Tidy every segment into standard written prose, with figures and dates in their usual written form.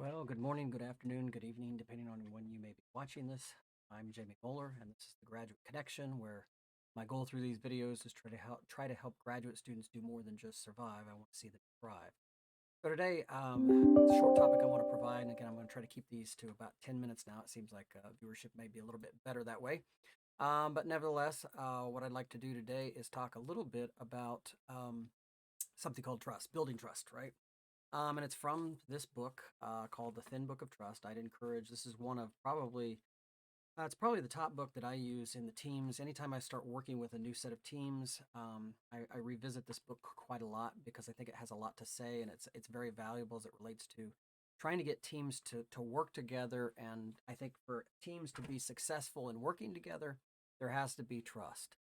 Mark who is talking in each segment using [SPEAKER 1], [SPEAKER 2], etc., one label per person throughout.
[SPEAKER 1] Well, good morning, good afternoon, good evening, depending on when you may be watching this. I'm Jamie Moeller, and this is the Graduate Connection, where my goal through these videos is try to help graduate students do more than just survive. I want to see them thrive. So today, it's a short topic I want to provide, and again, I'm going to try to keep these to about 10 minutes now. It seems like viewership may be a little bit better that way. But nevertheless, what I'd like to do today is talk a little bit about something called trust, building trust, right? And it's from this book called The Thin Book of Trust. I'd encourage, this is one of it's probably the top book that I use in the teams. Anytime I start working with a new set of teams, I revisit this book quite a lot because I think it has a lot to say, and it's very valuable as it relates to trying to get teams to work together. And I think for teams to be successful in working together, there has to be trust.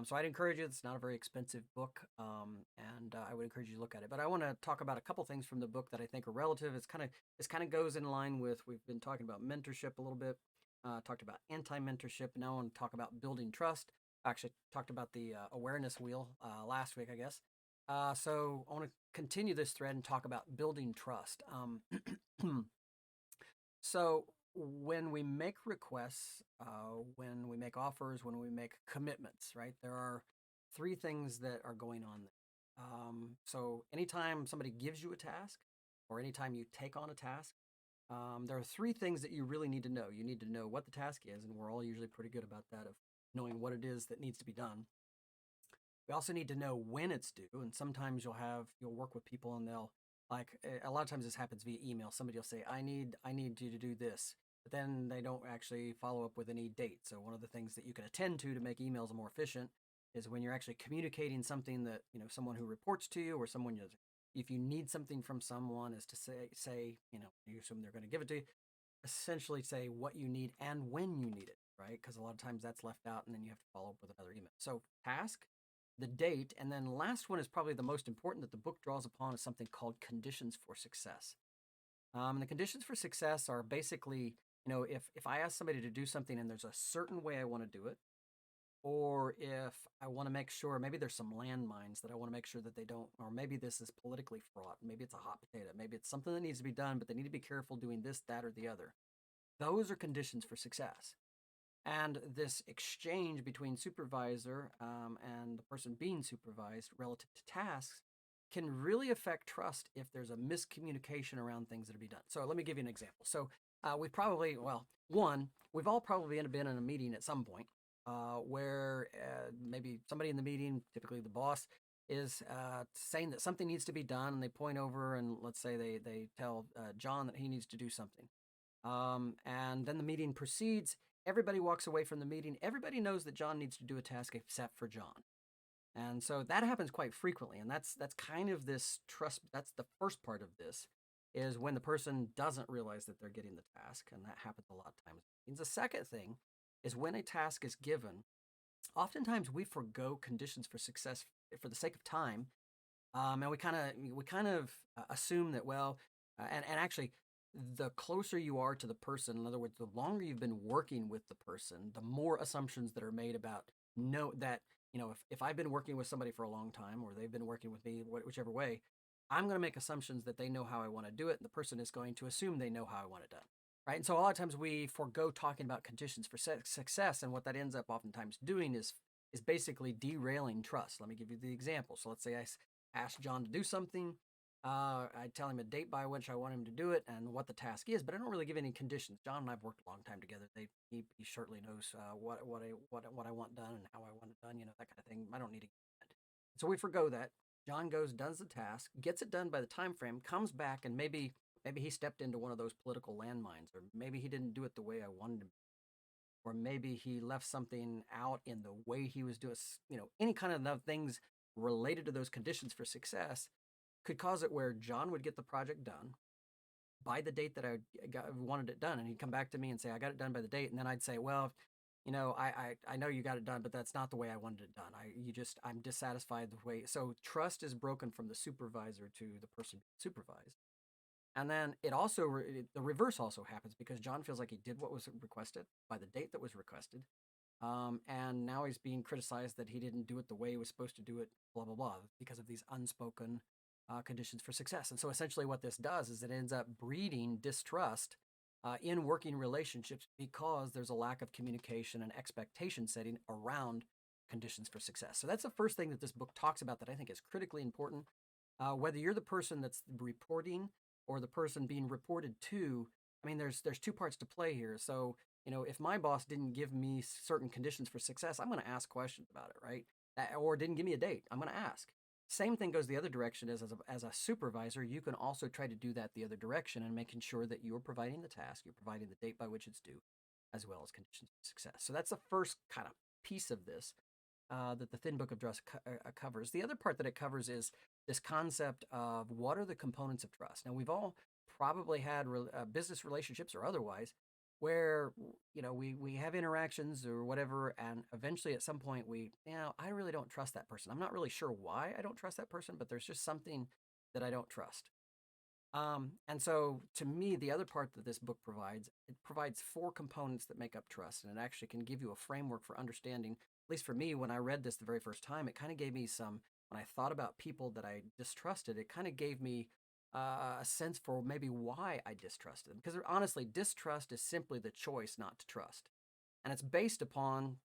[SPEAKER 1] So I'd encourage you. It's not a very expensive book, and I would encourage you to look at it. But I want to talk about a couple things from the book that I think are relative. This kind of goes in line with we've been talking about mentorship a little bit, talked about anti-mentorship. Now I want to talk about building trust. Actually, talked about the awareness wheel last week, I guess. So I want to continue this thread and talk about building trust. So when we make requests, when we make offers, when we make commitments, right, there are three things that are going on there. So anytime somebody gives you a task or anytime you take on a task, there are three things that you really need to know. You need to know what the task is, and we're all usually pretty good about that, of knowing what it is that needs to be done. We also need to know when it's due, and sometimes you'll work with people and they'll a lot of times this happens via email. Somebody will say, "I need you to do this," but then they don't actually follow up with any date. So one of the things that you can attend to make emails more efficient is when you're actually communicating something that someone who reports to you or someone if you need something from someone is to say you assume they're going to give it to you, essentially say what you need and when you need it, right? Because a lot of times that's left out and then you have to follow up with another email. So task, the date, and then last one is probably the most important that the book draws upon is something called conditions for success. And the conditions for success are basically, if I ask somebody to do something and there's a certain way I want to do it, or if I want to make sure, maybe there's some landmines that I want to make sure that they don't, or maybe this is politically fraught, maybe it's a hot potato, maybe it's something that needs to be done, but they need to be careful doing this, that, or the other. Those are conditions for success. And this exchange between supervisor and the person being supervised relative to tasks can really affect trust if there's a miscommunication around things that are being done. So let me give you an example. So we've all probably been in a meeting at some point where maybe somebody in the meeting, typically the boss, is saying that something needs to be done, and they point over and let's say they tell John that he needs to do something. And then the meeting proceeds. Everybody walks away from the meeting. Everybody knows that John needs to do a task except for John. And so that happens quite frequently. And that's kind of this trust. That's the first part of this is when the person doesn't realize that they're getting the task. And that happens a lot of times. And the second thing is when a task is given, oftentimes we forego conditions for success for the sake of time. And we kind of assume that, well, and actually the closer you are to the person, in other words, the longer you've been working with the person, the more assumptions that are made about if I've been working with somebody for a long time or they've been working with me, whichever way, I'm going to make assumptions that they know how I want to do it, and the person is going to assume they know how I want it done. Right. And so a lot of times we forego talking about conditions for success. And what that ends up oftentimes doing is basically derailing trust. Let me give you the example. So let's say I ask John to do something. I tell him a date by which I want him to do it and what the task is, but I don't really give any conditions. John and I've worked a long time together. He certainly knows what I want done and how I want it done. That kind of thing. I don't need to. So we forgo that. John goes, does the task, gets it done by the time frame, comes back, and maybe he stepped into one of those political landmines, or maybe he didn't do it the way I wanted him, or maybe he left something out in the way he was doing. Any kind of things related to those conditions for success could cause it where John would get the project done by the date that wanted it done, and he'd come back to me and say, "I got it done by the date," and then I'd say, "Well, I know you got it done, but that's not the way I wanted it done. I'm dissatisfied the way." So trust is broken from the supervisor to the person supervised. And then the reverse also happens because John feels like he did what was requested by the date that was requested. And now he's being criticized that he didn't do it the way he was supposed to do it, blah, blah, blah, because of these unspoken conditions for success. And so essentially, what this does is it ends up breeding distrust in working relationships because there's a lack of communication and expectation setting around conditions for success. So that's the first thing that this book talks about that I think is critically important. Whether you're the person that's reporting or the person being reported to, I mean, there's two parts to play here. So if my boss didn't give me certain conditions for success, I'm going to ask questions about it, right? Or didn't give me a date, I'm going to ask. Same thing goes the other direction as a supervisor. You can also try to do that the other direction and making sure that you're providing the task, you're providing the date by which it's due, as well as conditions of success. So that's the first kind of piece of this that the Thin Book of Trust covers. The other part that it covers is this concept of what are the components of trust. Now, we've all probably had business relationships or otherwise where we have interactions or whatever, and eventually at some point I really don't trust that person. I'm not really sure why I don't trust that person, but there's just something that I don't trust. And so to me, the other part that this book provides, it provides four components that make up trust. And it actually can give you a framework for understanding, at least for me, when I read this the very first time, it kind of gave me when I thought about people that I distrusted, it kind of gave me a sense for maybe why I distrusted them. Because honestly, distrust is simply the choice not to trust. And it's based upon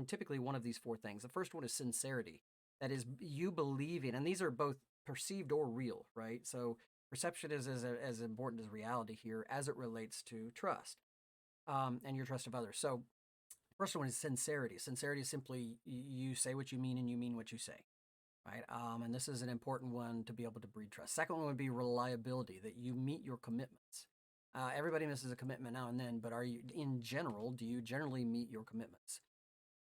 [SPEAKER 1] typically one of these four things. The first one is sincerity. That is you believing, and these are both perceived or real, right? So perception is as important as reality here as it relates to trust and your trust of others. So, first one is sincerity. Sincerity is simply you say what you mean and you mean what you say, right? And this is an important one to be able to breed trust. Second one would be reliability, that you meet your commitments. Everybody misses a commitment now and then, but do you generally meet your commitments?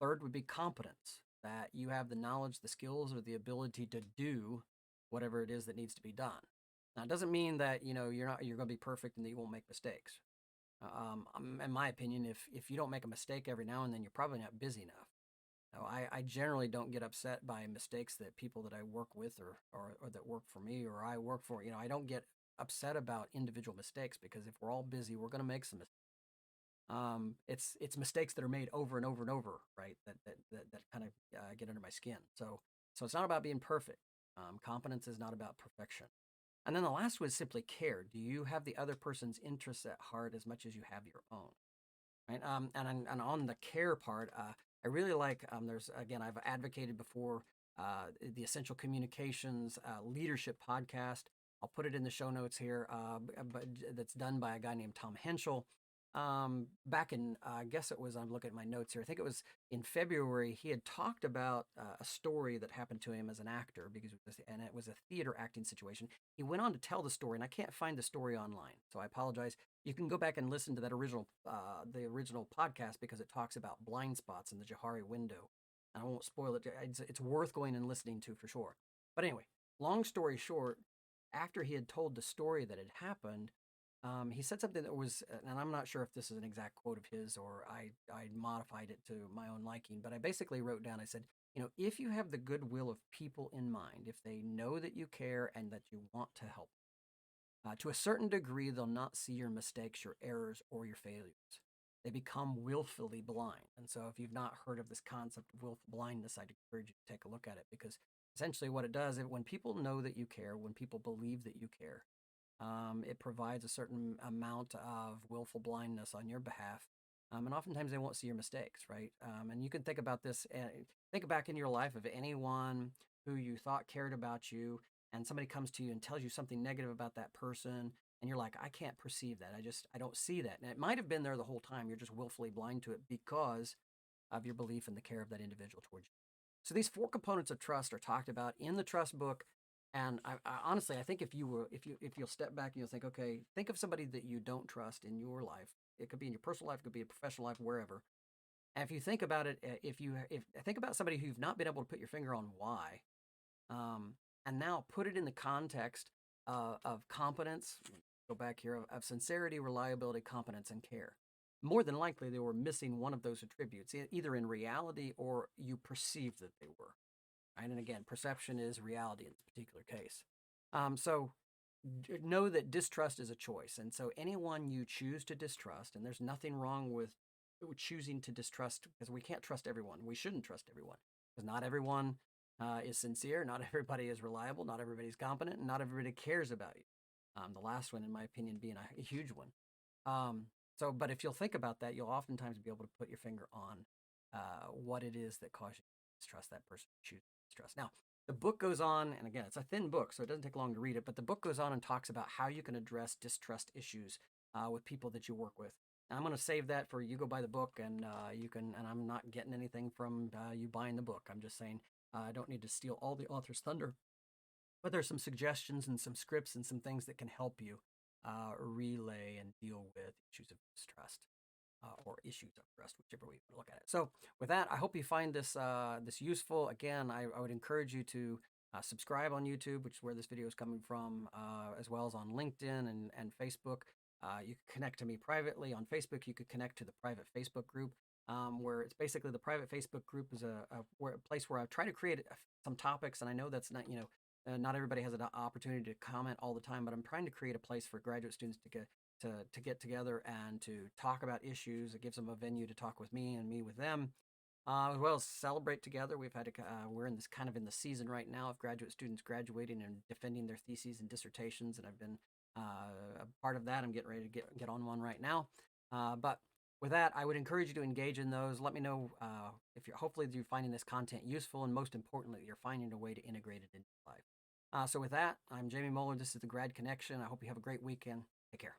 [SPEAKER 1] Third would be competence, that you have the knowledge, the skills, or the ability to do whatever it is that needs to be done. Now, it doesn't mean that you're going to be perfect and that you won't make mistakes. In my opinion, if you don't make a mistake every now and then, you're probably not busy enough. Now, I generally don't get upset by mistakes that people that I work with or that work for me or I work for. I don't get upset about individual mistakes because if we're all busy, we're going to make some mistakes. It's mistakes that are made over and over and over, right? That kind of get under my skin. So it's not about being perfect. Competence is not about perfection. And then the last was simply care. Do you have the other person's interests at heart as much as you have your own? Right. And on the care part, I really like. I've advocated before the Essential Communications Leadership podcast. I'll put it in the show notes here, but that's done by a guy named Tom Henschel. Back in, I guess it was, I'm looking at my notes here. I think it was in February. He had talked about a story that happened to him as an actor and it was a theater acting situation. He went on to tell the story, and I can't find the story online, so I apologize. You can go back and listen to that the original podcast because it talks about blind spots in the Johari window. And I won't spoil it. It's worth going and listening to for sure. But anyway, long story short, after he had told the story that had happened, he said something that was, and I'm not sure if this is an exact quote of his or I modified it to my own liking, but I basically wrote down, I said, if you have the goodwill of people in mind, if they know that you care and that you want to help, to a certain degree, they'll not see your mistakes, your errors, or your failures. They become willfully blind. And so, if you've not heard of this concept of willful blindness, I'd encourage you to take a look at it because essentially what it does is when people know that you care, when people believe that you care, it provides a certain amount of willful blindness on your behalf. And oftentimes they won't see your mistakes, right? And you can think about this, think back in your life of anyone who you thought cared about you, and somebody comes to you and tells you something negative about that person, and you're like, I can't perceive that. I don't see that. And it might have been there the whole time. You're just willfully blind to it because of your belief in the care of that individual towards you. So these four components of trust are talked about in the trust book. And I honestly, I think if you'll step back and you'll think, okay, think of somebody that you don't trust in your life. It could be in your personal life, it could be a professional life, wherever. And if you think about it, if think about somebody who you've not been able to put your finger on why, and now put it in the context of competence. Go back here of sincerity, reliability, competence, and care. More than likely, they were missing one of those attributes, either in reality or you perceived that they were. Right? And again, perception is reality in this particular case. So know that distrust is a choice. And so anyone you choose to distrust, and there's nothing wrong with choosing to distrust because we can't trust everyone. We shouldn't trust everyone because not everyone is sincere. Not everybody is reliable. Not everybody's competent. And not everybody cares about you. The last one, in my opinion, being a huge one. Um, but if you'll think about that, you'll oftentimes be able to put your finger on what it is that causes you to distrust that person, choose to distrust. Now, the book goes on, and again, it's a thin book, so it doesn't take long to read it, but the book goes on and talks about how you can address distrust issues with people that you work with. And I'm going to save that for you go buy the book, and you can, and I'm not getting anything from you buying the book. I'm just saying I don't need to steal all the author's thunder, but there's some suggestions and some scripts and some things that can help you relay and deal with issues of distrust or issues of trust, whichever way you want to look at it. So, with that, I hope you find this useful. Again, I would encourage you to subscribe on YouTube, which is where this video is coming from, as well as on LinkedIn and Facebook. You can connect to me privately on Facebook. You could connect to the private Facebook group, where it's basically the private Facebook group is a place where I try to create some topics, and I know that's not not everybody has an opportunity to comment all the time, but I'm trying to create a place for graduate students to get together and to talk about issues. It gives them a venue to talk with me and me with them, as well as celebrate together. We're in this kind of in the season right now of graduate students graduating and defending their theses and dissertations, and I've been a part of that. I'm getting ready to get on one right now, but with that, I would encourage you to engage in those. Let me know if hopefully you're finding this content useful, and most importantly, you're finding a way to integrate it into life. So with that, I'm Jamie Moeller. This is the Grad Connection. I hope you have a great weekend. Take care.